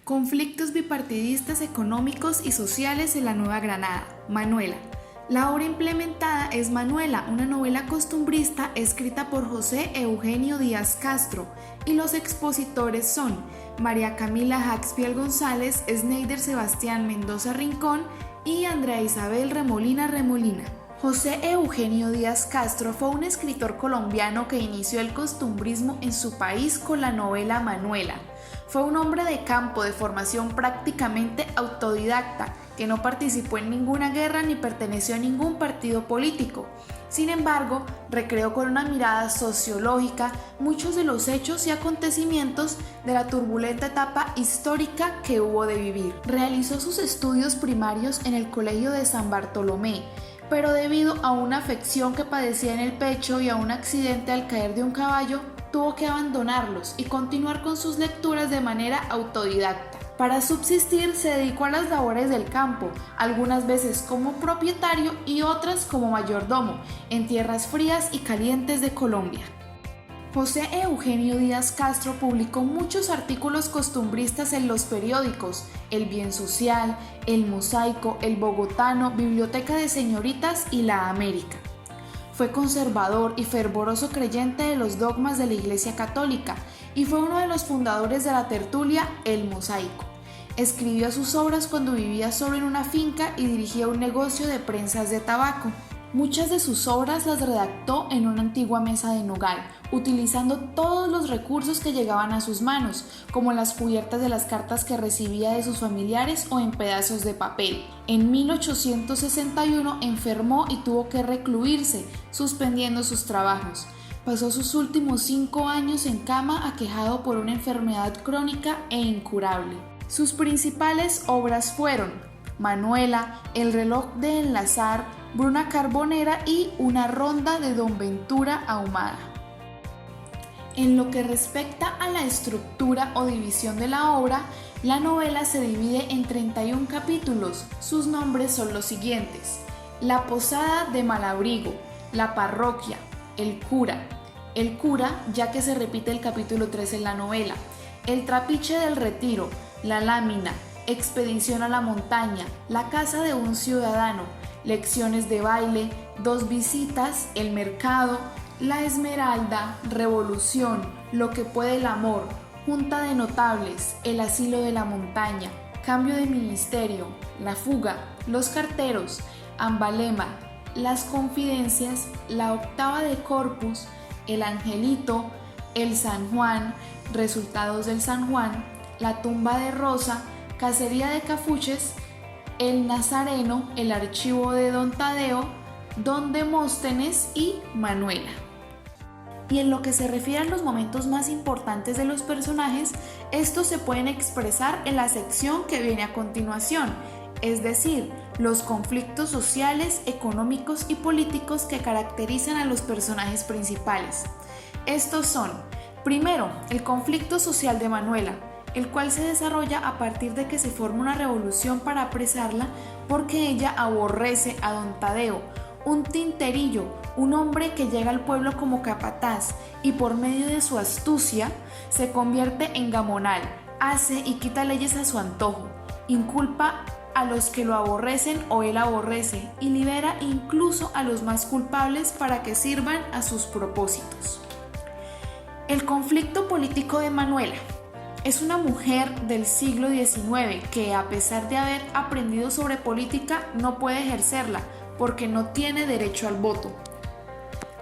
Conflictos bipartidistas económicos y sociales en la Nueva Granada. Manuela. La obra implementada es Manuela, una novela costumbrista escrita por José Eugenio Díaz Castro, y los expositores son María Camila Haxfield González, Sneider Sebastián Mendoza Rincón y Andrea Isabel Remolina Remolina. José Eugenio Díaz Castro fue un escritor colombiano que inició el costumbrismo en su país con la novela Manuela. Fue un hombre de campo de formación prácticamente autodidacta, que no participó en ninguna guerra ni perteneció a ningún partido político. Sin embargo, recreó con una mirada sociológica muchos de los hechos y acontecimientos de la turbulenta etapa histórica que hubo de vivir. Realizó sus estudios primarios en el Colegio de San Bartolomé, pero debido a una afección que padecía en el pecho y a un accidente al caer de un caballo, tuvo que abandonarlos y continuar con sus lecturas de manera autodidacta. Para subsistir se dedicó a las labores del campo, algunas veces como propietario y otras como mayordomo, en tierras frías y calientes de Colombia. José Eugenio Díaz Castro publicó muchos artículos costumbristas en los periódicos El Bien Social, El Mosaico, El Bogotano, Biblioteca de Señoritas y La América. Fue conservador y fervoroso creyente de los dogmas de la Iglesia Católica y fue uno de los fundadores de la tertulia El Mosaico. Escribió sus obras cuando vivía solo en una finca y dirigía un negocio de prensas de tabaco. Muchas de sus obras las redactó en una antigua mesa de nogal, utilizando todos los recursos que llegaban a sus manos, como las cubiertas de las cartas que recibía de sus familiares o en pedazos de papel. En 1861 enfermó y tuvo que recluirse, suspendiendo sus trabajos. Pasó sus últimos 5 años en cama aquejado por una enfermedad crónica e incurable. Sus principales obras fueron Manuela, El reloj de enlazar, Bruna Carbonera y Una ronda de Don Ventura Ahumada. En lo que respecta a la estructura o división de la obra, la novela se divide en 31 capítulos. Sus nombres son los siguientes: La posada de Malabrigo, La parroquia, El cura, ya que se repite el capítulo 3 en la novela, El trapiche del retiro, La lámina, Expedición a la montaña, La casa de un ciudadano, Lecciones de baile, Dos visitas, El mercado, La esmeralda, Revolución, Lo que puede el amor, Junta de notables, El asilo de la montaña, Cambio de ministerio, La fuga, Los carteros, Ambalema, Las confidencias, La octava de Corpus, El angelito, El San Juan, Resultados del San Juan, La tumba de Rosa, Cacería de Cafuches, El Nazareno, El archivo de Don Tadeo, Don Demóstenes y Manuela. Y en lo que se refiere a los momentos más importantes de los personajes, estos se pueden expresar en la sección que viene a continuación, es decir, los conflictos sociales, económicos y políticos que caracterizan a los personajes principales. Estos son, primero, el conflicto social de Manuela, el cual se desarrolla a partir de que se forma una revolución para apresarla porque ella aborrece a Don Tadeo, un tinterillo, un hombre que llega al pueblo como capataz y por medio de su astucia se convierte en gamonal, hace y quita leyes a su antojo, inculpa a los que lo aborrecen o él aborrece y libera incluso a los más culpables para que sirvan a sus propósitos. El conflicto político de Manuela. Es una mujer del siglo XIX que, a pesar de haber aprendido sobre política, no puede ejercerla porque no tiene derecho al voto.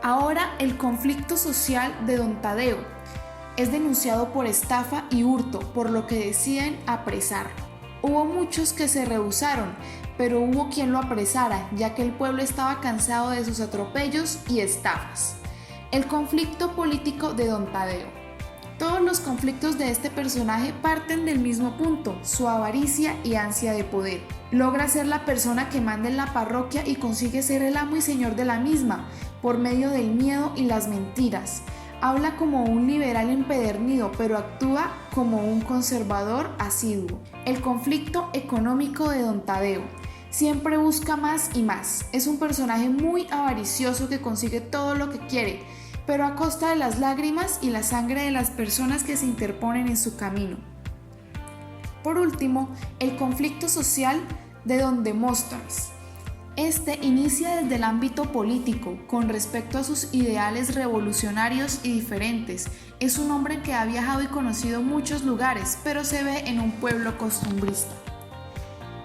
Ahora, el conflicto social de Don Tadeo es denunciado por estafa y hurto, por lo que deciden apresarlo. Hubo muchos que se rehusaron, pero hubo quien lo apresara, ya que el pueblo estaba cansado de sus atropellos y estafas. El conflicto político de Don Tadeo. Todos los conflictos de este personaje parten del mismo punto, su avaricia y ansia de poder. Logra ser la persona que manda en la parroquia y consigue ser el amo y señor de la misma, por medio del miedo y las mentiras. Habla como un liberal empedernido, pero actúa como un conservador asiduo. El conflicto económico de Don Tadeo. Siempre busca más y más. Es un personaje muy avaricioso que consigue todo lo que quiere, pero a costa de las lágrimas y la sangre de las personas que se interponen en su camino. Por último, el conflicto social de don Demóstenes. Este inicia desde el ámbito político, con respecto a sus ideales revolucionarios y diferentes. Es un hombre que ha viajado y conocido muchos lugares, pero se ve en un pueblo costumbrista.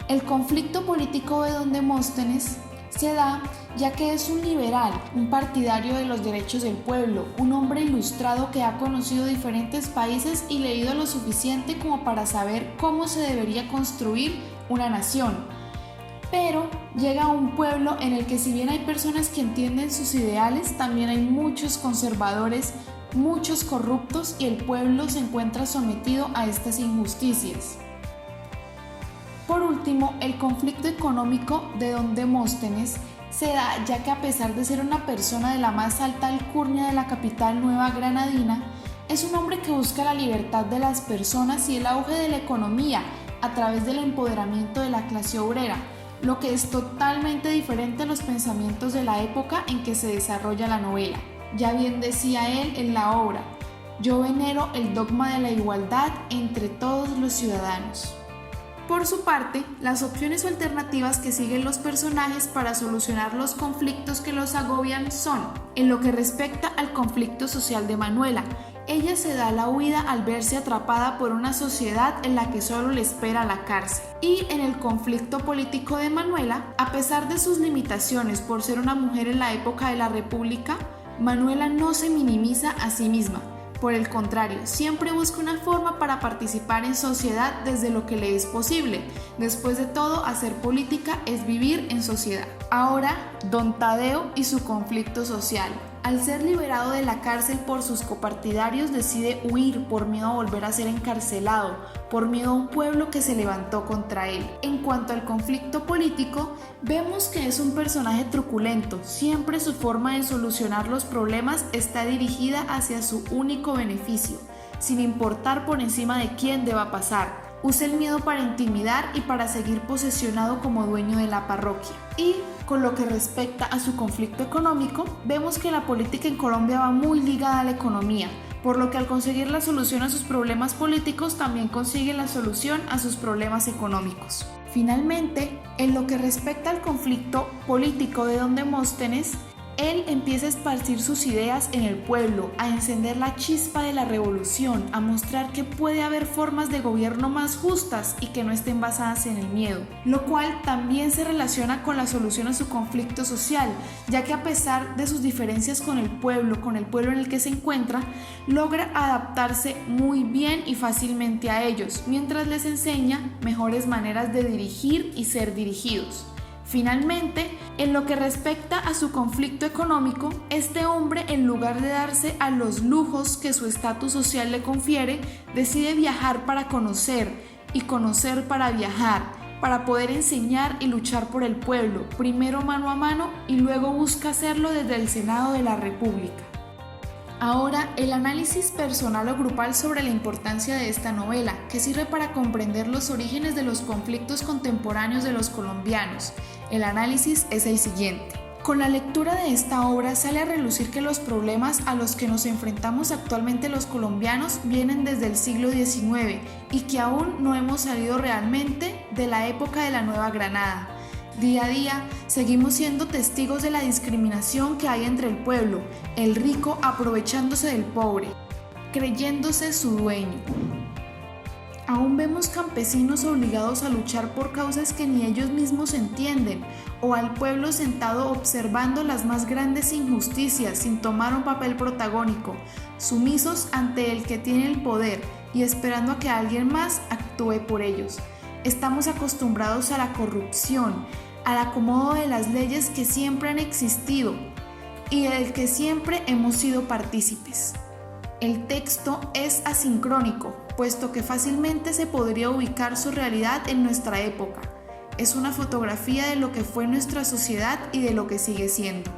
El conflicto político de don Demóstenes se da ya que es un liberal, un partidario de los derechos del pueblo, un hombre ilustrado que ha conocido diferentes países y leído lo suficiente como para saber cómo se debería construir una nación. Pero llega a un pueblo en el que, si bien hay personas que entienden sus ideales, también hay muchos conservadores, muchos corruptos, y el pueblo se encuentra sometido a estas injusticias. Por último, el conflicto económico de don Demóstenes se da ya que, a pesar de ser una persona de la más alta alcurnia de la capital nueva granadina, es un hombre que busca la libertad de las personas y el auge de la economía a través del empoderamiento de la clase obrera, lo que es totalmente diferente a los pensamientos de la época en que se desarrolla la novela. Ya bien decía él en la obra: yo venero el dogma de la igualdad entre todos los ciudadanos. Por su parte, las opciones o alternativas que siguen los personajes para solucionar los conflictos que los agobian son: en lo que respecta al conflicto social de Manuela, ella se da la huida al verse atrapada por una sociedad en la que solo le espera la cárcel. Y en el conflicto político de Manuela, a pesar de sus limitaciones por ser una mujer en la época de la República, Manuela no se minimiza a sí misma. Por el contrario, siempre busca una forma para participar en sociedad desde lo que le es posible. Después de todo, hacer política es vivir en sociedad. Ahora, don Tadeo y su conflicto social. Al ser liberado de la cárcel por sus copartidarios, decide huir por miedo a volver a ser encarcelado, por miedo a un pueblo que se levantó contra él. En cuanto al conflicto político, vemos que es un personaje truculento. Siempre su forma de solucionar los problemas está dirigida hacia su único beneficio, sin importar por encima de quién deba pasar. Usa el miedo para intimidar y para seguir posesionado como dueño de la parroquia. Y con lo que respecta a su conflicto económico, vemos que la política en Colombia va muy ligada a la economía, por lo que al conseguir la solución a sus problemas políticos, también consigue la solución a sus problemas económicos. Finalmente, en lo que respecta al conflicto político de don Demóstenes, él empieza a esparcir sus ideas en el pueblo, a encender la chispa de la revolución, a mostrar que puede haber formas de gobierno más justas y que no estén basadas en el miedo, lo cual también se relaciona con la solución a su conflicto social, ya que, a pesar de sus diferencias con el pueblo en el que se encuentra, logra adaptarse muy bien y fácilmente a ellos, mientras les enseña mejores maneras de dirigir y ser dirigidos. Finalmente, en lo que respecta a su conflicto económico, este hombre, en lugar de darse a los lujos que su estatus social le confiere, decide viajar para conocer y conocer para viajar, para poder enseñar y luchar por el pueblo, primero mano a mano y luego busca hacerlo desde el Senado de la República. Ahora, el análisis personal o grupal sobre la importancia de esta novela, que sirve para comprender los orígenes de los conflictos contemporáneos de los colombianos. El análisis es el siguiente. Con la lectura de esta obra sale a relucir que los problemas a los que nos enfrentamos actualmente los colombianos vienen desde el siglo XIX y que aún no hemos salido realmente de la época de la Nueva Granada. Día a día seguimos siendo testigos de la discriminación que hay entre el pueblo, el rico aprovechándose del pobre, creyéndose su dueño. Aún vemos campesinos obligados a luchar por causas que ni ellos mismos entienden, o al pueblo sentado observando las más grandes injusticias sin tomar un papel protagónico, sumisos ante el que tiene el poder y esperando a que alguien más actúe por ellos. Estamos acostumbrados a la corrupción, al acomodo de las leyes que siempre han existido y del que siempre hemos sido partícipes. El texto es asincrónico, puesto que fácilmente se podría ubicar su realidad en nuestra época. Es una fotografía de lo que fue nuestra sociedad y de lo que sigue siendo.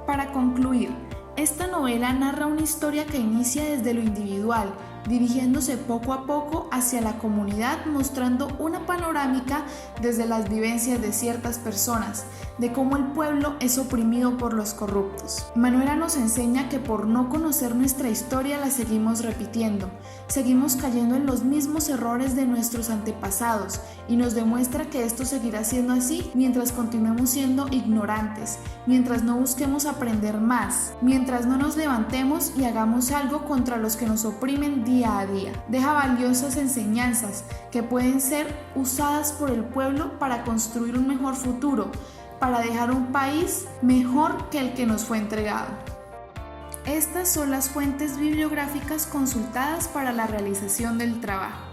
Para concluir, esta novela narra una historia que inicia desde lo individual, dirigiéndose poco a poco hacia la comunidad, mostrando una panorámica desde las vivencias de ciertas personas, de cómo el pueblo es oprimido por los corruptos. Manuela nos enseña que por no conocer nuestra historia la seguimos repitiendo, seguimos cayendo en los mismos errores de nuestros antepasados y nos demuestra que esto seguirá siendo así mientras continuemos siendo ignorantes, mientras no busquemos aprender más, mientras no nos levantemos y hagamos algo contra los que nos oprimen día a día. Deja valiosas enseñanzas que pueden ser usadas por el pueblo para construir un mejor futuro, para dejar un país mejor que el que nos fue entregado. Estas son las fuentes bibliográficas consultadas para la realización del trabajo.